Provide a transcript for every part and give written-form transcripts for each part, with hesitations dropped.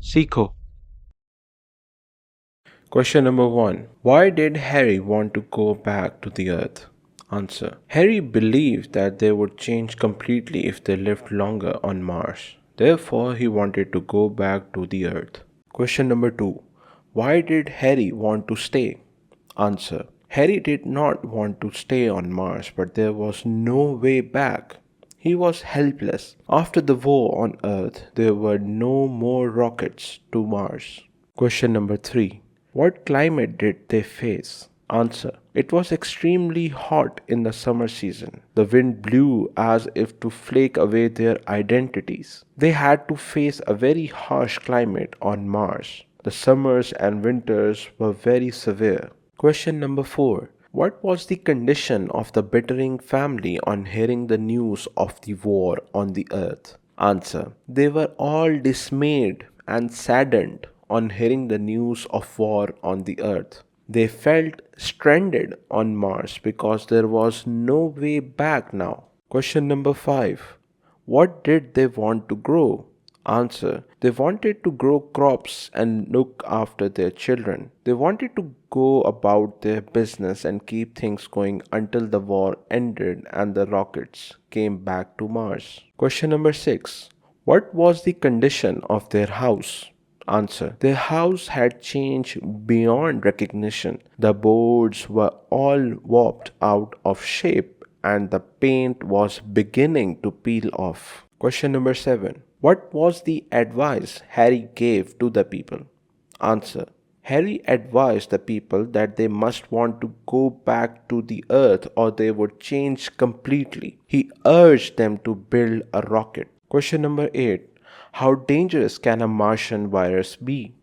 Seekho. Question number 1. Why did Harry want to go back to the Earth? Answer. Harry believed that they would change completely if they lived longer on Mars. Therefore, he wanted to go back to the Earth. Question number 2. Why did Harry want to stay? Answer. Harry did not want to stay on Mars, but there was no way back. He was helpless. After the war on Earth, there were no more rockets to Mars. Question number 3. What climate did they face? Answer. It was extremely hot in the summer season. The wind blew as if to flake away their identities. They had to face a very harsh climate on Mars. The summers and winters were very severe. Question number 4. What was the condition of the Bittering family on hearing the news of the war on the earth? Answer. They were all dismayed and saddened on hearing the news of war on the earth. They felt stranded on Mars because there was no way back now. Question number 5. What did they want to grow? Answer. They wanted to grow crops and look after their children. They wanted to go about their business and keep things going until the war ended and the rockets came back to Mars. Question number 6. What was the condition of their house? Answer. Their house had changed beyond recognition. The boards were all warped out of shape and the paint was beginning to peel off. Question number 7. What was the advice Harry gave to the people? Answer. Harry advised the people that they must want to go back to the earth or they would change completely. He urged them to build a rocket. Question number 8. How dangerous can a Martian virus be?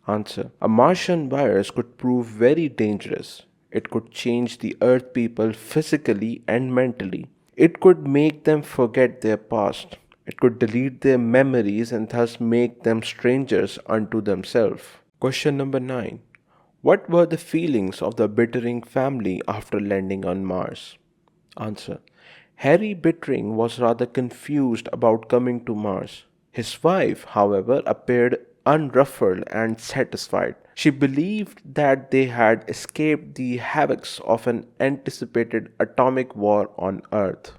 Answer. A Martian virus could prove very dangerous. It could change the Earth people physically and mentally. It could make them forget their past. It could delete their memories and thus make them strangers unto themselves. Question number 9. What were the feelings of the Bittering family after landing on Mars? Answer. Harry Bittering was rather confused about coming to Mars. His wife, however, appeared unruffled and satisfied. She believed that they had escaped the havocs of an anticipated atomic war on Earth.